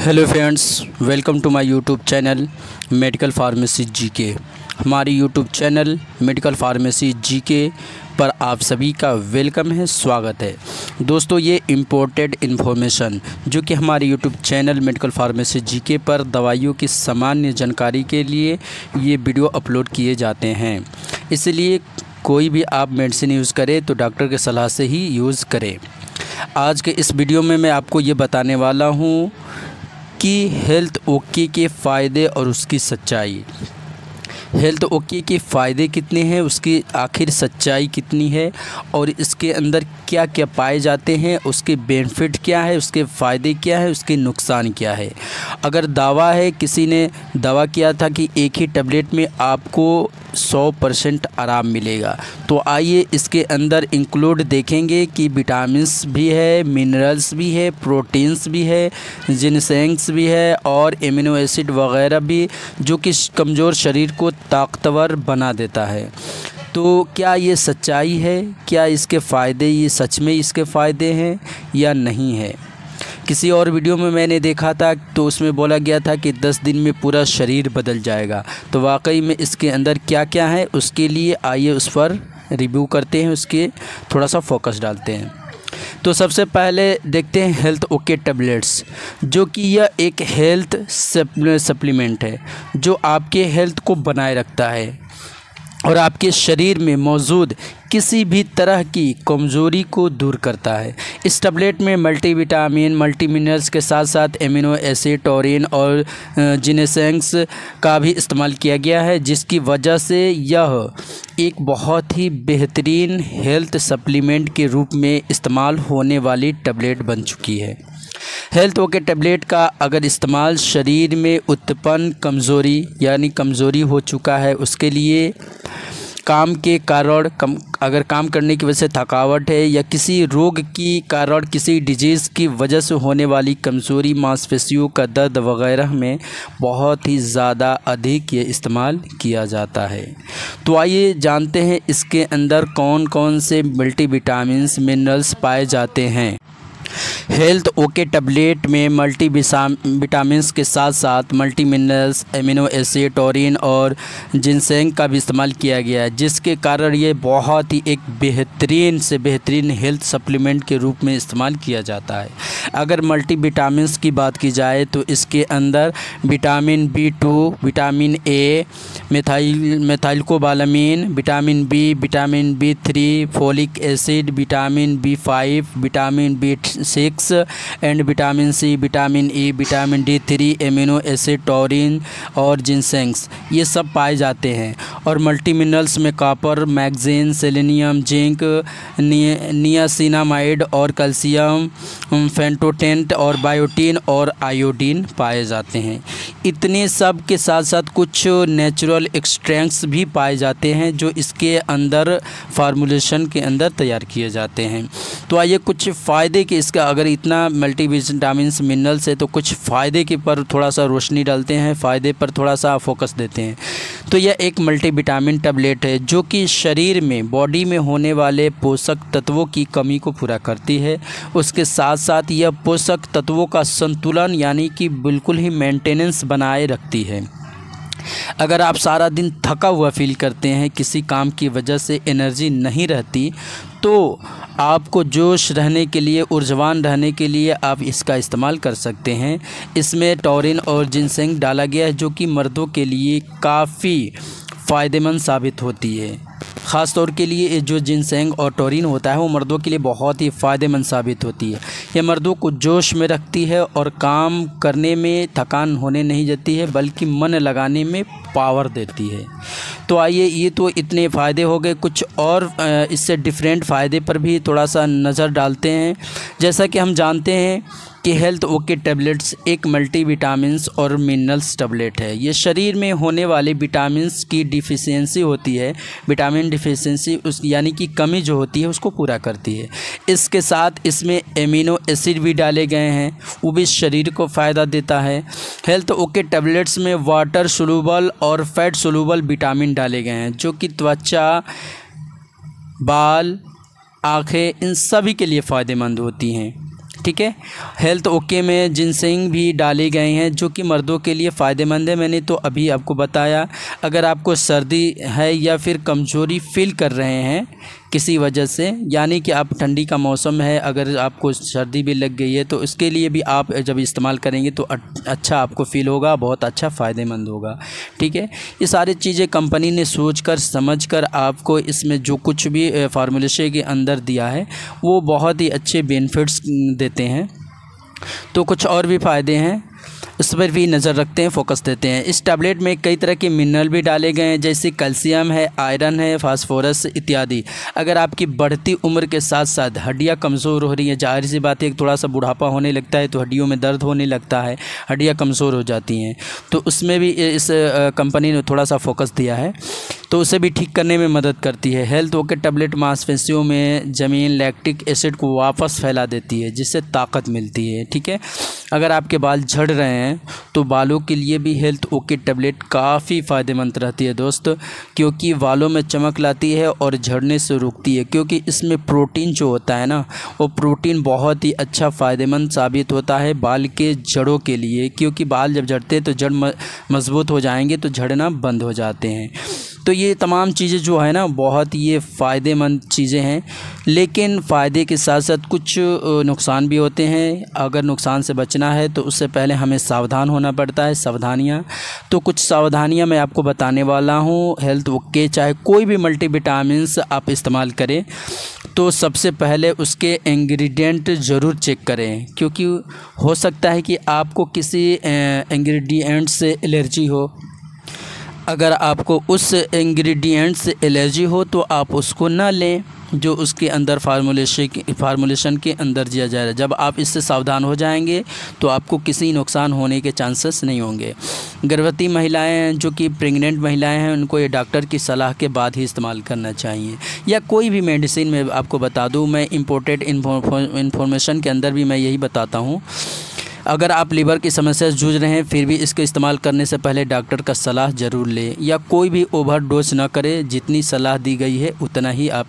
Hello friends, welcome to my YouTube channel medical pharmacy GK. हमारी YouTube channel medical pharmacy GK पर आप सभी का वेलकम है, स्वागत है। दोस्तों, ये इम्पोर्टेड इन्फॉर्मेशन जो कि हमारे YouTube channel medical pharmacy GK पर दवाइयों की सामान्य जानकारी के लिए ये वीडियो अपलोड किए जाते हैं। इसलिए कोई भी आप मेडिसिन यूज़ करें तो डॉक्टर की सलाह से ही यूज़ करें। आज के इस वीडियो में मैं आपको ये बताने वाला हूँ कि हेल्थ ओके के फ़ायदे और उसकी सच्चाई। हेल्थ ओके के फ़ायदे कितने हैं, उसकी आखिर सच्चाई कितनी है और इसके अंदर क्या क्या पाए जाते हैं, उसके बेनिफिट क्या है, उसके फ़ायदे क्या है, उसके नुकसान क्या है। अगर दावा है, किसी ने दावा किया था कि एक ही टैबलेट में आपको 100% आराम मिलेगा, तो आइए इसके अंदर इंक्लूड देखेंगे कि विटामिन्स भी है, मिनरल्स भी है, प्रोटीन्स भी है, जिनसेंग्स भी है और एमिनो एसिड वगैरह भी, जो कि कमज़ोर शरीर को ताकतवर बना देता है। तो क्या ये सच्चाई है? क्या इसके फ़ायदे, ये सच में इसके फ़ायदे हैं या नहीं है? किसी और वीडियो में मैंने देखा था तो उसमें बोला गया था कि 10 दिन में पूरा शरीर बदल जाएगा। तो वाकई में इसके अंदर क्या क्या है, उसके लिए आइए उस पर रिव्यू करते हैं, उसके थोड़ा सा फोकस डालते हैं। तो सबसे पहले देखते हैं हेल्थ ओके टैबलेट्स, जो कि यह एक हेल्थ सप्लीमेंट है जो आपके हेल्थ को बनाए रखता है और आपके शरीर में मौजूद किसी भी तरह की कमज़ोरी को दूर करता है। इस टैबलेट में मल्टीविटामिन, मल्टी मिनरल्स के साथ साथ एमिनो एसिड, टॉरिन और जिनेसेंग्स का भी इस्तेमाल किया गया है, जिसकी वजह से यह एक बहुत ही बेहतरीन हेल्थ सप्लीमेंट के रूप में इस्तेमाल होने वाली टैबलेट बन चुकी है। हेल्थ ओके टैबलेट का अगर इस्तेमाल शरीर में उत्पन्न कमज़ोरी यानी कमज़ोरी हो चुका है उसके लिए, काम के कारण अगर काम करने की वजह से थकावट है या किसी रोग की कारण, किसी डिजीज़ की वजह से होने वाली कमज़ोरी, मांसपेशियों का दर्द वगैरह में बहुत ही ज़्यादा अधिक ये इस्तेमाल किया जाता है। तो आइए जानते हैं इसके अंदर कौन कौन से मल्टीविटामिन्स, मिनरल्स पाए जाते हैं। हेल्थ ओके टैबलेट में मल्टी विटामिन्स के साथ साथ multi minerals, amino acid, taurine और जिनसेंग का भी इस्तेमाल किया गया है, जिसके कारण ये बहुत ही एक बेहतरीन से बेहतरीन हेल्थ सप्लीमेंट के रूप में इस्तेमाल किया जाता है। अगर मल्टी विटामिन्स की बात की जाए तो इसके अंदर vitamin B2, vitamin A, methylcobalamin, vitamin B, vitamin B3, folic acid, vitamin B5, vitamin B6 and vitamin C, vitamin E, vitamin D3, amino acid, taurine और जिनसेंग्स, ये सब पाए जाते हैं। और मल्टी मिनरल्स में copper, magnesium, selenium, zinc, niacinamide और calcium, pantothenate और बायोटीन और आयोडीन पाए जाते हैं। इतने सब के साथ साथ कुछ नेचुरल एक्सट्रैक्ट्स भी पाए जाते हैं जो इसके अंदर फार्मूलेशन के अंदर तैयार किए जाते हैं। तो आइए कुछ फ़ायदे के, इसका अगर इतना मल्टीविटामिन्स, मिनरल्स है तो कुछ फ़ायदे के पर थोड़ा सा रोशनी डालते हैं, फ़ायदे पर थोड़ा सा फोकस देते हैं। तो यह एक मल्टीविटामिन टैबलेट है जो कि शरीर में, बॉडी में होने वाले पोषक तत्वों की कमी को पूरा करती है। उसके साथ साथ यह पोषक तत्वों का संतुलन यानी कि बिल्कुल ही मेंटेनेंस बनाए रखती है। अगर आप सारा दिन थका हुआ फील करते हैं, किसी काम की वजह से एनर्जी नहीं रहती, तो आपको जोश रहने के लिए, ऊर्जावान रहने के लिए आप इसका इस्तेमाल कर सकते हैं। इसमें टॉरिन और जिनसेंग डाला गया है जो कि मर्दों के लिए काफ़ी फ़ायदेमंद साबित होती है। ख़ास तौर के लिए जो जिनसेंग और टॉरिन होता है वो मर्दों के लिए बहुत ही फ़ायदेमंद साबित होती है। यह मर्दों को जोश में रखती है और काम करने में थकान होने नहीं देती है, बल्कि मन लगाने में पावर देती है। तो आइए, ये तो इतने फ़ायदे हो गए, कुछ और इससे डिफरेंट फ़ायदे पर भी थोड़ा सा नज़र डालते हैं। जैसा कि हम जानते हैं कि हेल्थ ओके टैबलेट्स एक मल्टीविटामिन्स और मिनरल्स टैबलेट है। ये शरीर में होने वाले विटामिन्स की डिफिशियंसी होती है, विटामिन डिफिशियंसी उस यानी कि कमी जो होती है उसको पूरा करती है। इसके साथ इसमें एमिनो एसिड भी डाले गए हैं, वो भी शरीर को फ़ायदा देता है। हेल्थ ओके टैबलेट्स में वाटर सोलूबल और फैट सोलूबल विटामिन डाले गए हैं जो कि त्वचा, बाल, आँखें, इन सभी के लिए फ़ायदेमंद होती हैं। ठीक है। हेल्थ ओके में जिनसेंग भी डाले गए हैं जो कि मर्दों के लिए फ़ायदेमंद है। मैंने तो अभी आपको बताया। अगर आपको सर्दी है या फिर कमज़ोरी फील कर रहे हैं किसी वजह से, यानी कि आप ठंडी का मौसम है, अगर आपको सर्दी भी लग गई है तो इसके लिए भी आप जब इस्तेमाल करेंगे तो अच्छा आपको फ़ील होगा, बहुत अच्छा फ़ायदेमंद होगा। ठीक है। ये सारी चीज़ें कंपनी ने सोचकर समझकर आपको इसमें जो कुछ भी फार्मूलेशन के अंदर दिया है वो बहुत ही अच्छे बेनिफिट्स देते हैं। तो कुछ और भी फ़ायदे हैं, इस पर भी नज़र रखते हैं, फोकस देते हैं। इस टैबलेट में कई तरह के मिनरल भी डाले गए हैं, जैसे कैल्शियम है, आयरन है, फास्फोरस इत्यादि। अगर आपकी बढ़ती उम्र के साथ साथ हड्डियां कमज़ोर हो रही हैं, जाहिर सी बात है कि थोड़ा सा बुढ़ापा होने लगता है तो हड्डियों में दर्द होने लगता है, हड्डियां कमज़ोर हो जाती हैं, तो उसमें भी इस कंपनी ने थोड़ा सा फोकस दिया है, तो उसे भी ठीक करने में मदद करती है। हेल्थ ओके टैबलेट मांसपेशियों में जमीन लैक्टिक एसिड को वापस फैला देती है, जिससे ताकत मिलती है। ठीक है। अगर आपके बाल झड़ रहे हैं तो बालों के लिए भी हेल्थ ओके टैबलेट काफ़ी फ़ायदेमंद रहती है दोस्त, क्योंकि बालों में चमक लाती है और झड़ने से रोकती है, क्योंकि इसमें प्रोटीन जो होता है ना, वो प्रोटीन बहुत ही अच्छा फ़ायदेमंद साबित होता है बाल के जड़ों के लिए, क्योंकि बाल जब झड़ते हैं तो जड़ मज़बूत हो जाएंगे तो झड़ना बंद हो जाते हैं। तो ये तमाम चीज़ें जो है ना बहुत ये फ़ायदेमंद चीज़ें हैं, लेकिन फ़ायदे के साथ साथ कुछ नुकसान भी होते हैं। अगर नुकसान से बचना है तो उससे पहले हमें सावधान होना पड़ता है। सावधानियाँ, तो कुछ सावधानियाँ मैं आपको बताने वाला हूँ। हेल्थ ओके चाहे कोई भी मल्टीविटामिन्स आप इस्तेमाल करें तो सबसे पहले उसके इंग्रेडिएंट ज़रूर चेक करें, क्योंकि हो सकता है कि आपको किसी इंग्रेडिएंट से एलर्जी हो। अगर आपको उस इंग्रेडिएंट से एलर्जी हो तो आप उसको ना लें जो उसके अंदर फार्मूलेशन के अंदर दिया जा रहा है। जब आप इससे सावधान हो जाएंगे तो आपको किसी नुकसान होने के चांसेस नहीं होंगे। गर्भवती महिलाएं हैं, जो कि प्रेग्नेंट महिलाएं हैं, उनको ये डॉक्टर की सलाह के बाद ही इस्तेमाल करना चाहिए। या कोई भी मेडिसिन में आपको बता दूं, मैं इम्पोर्टेड इन्फॉर्मेशन के अंदर भी मैं यही बताता हूँ। अगर आप लीवर की समस्या से जूझ रहे हैं फिर भी इसको इस्तेमाल करने से पहले डॉक्टर का सलाह ज़रूर लें, या कोई भी ओवरडोज ना करें। जितनी सलाह दी गई है उतना ही आप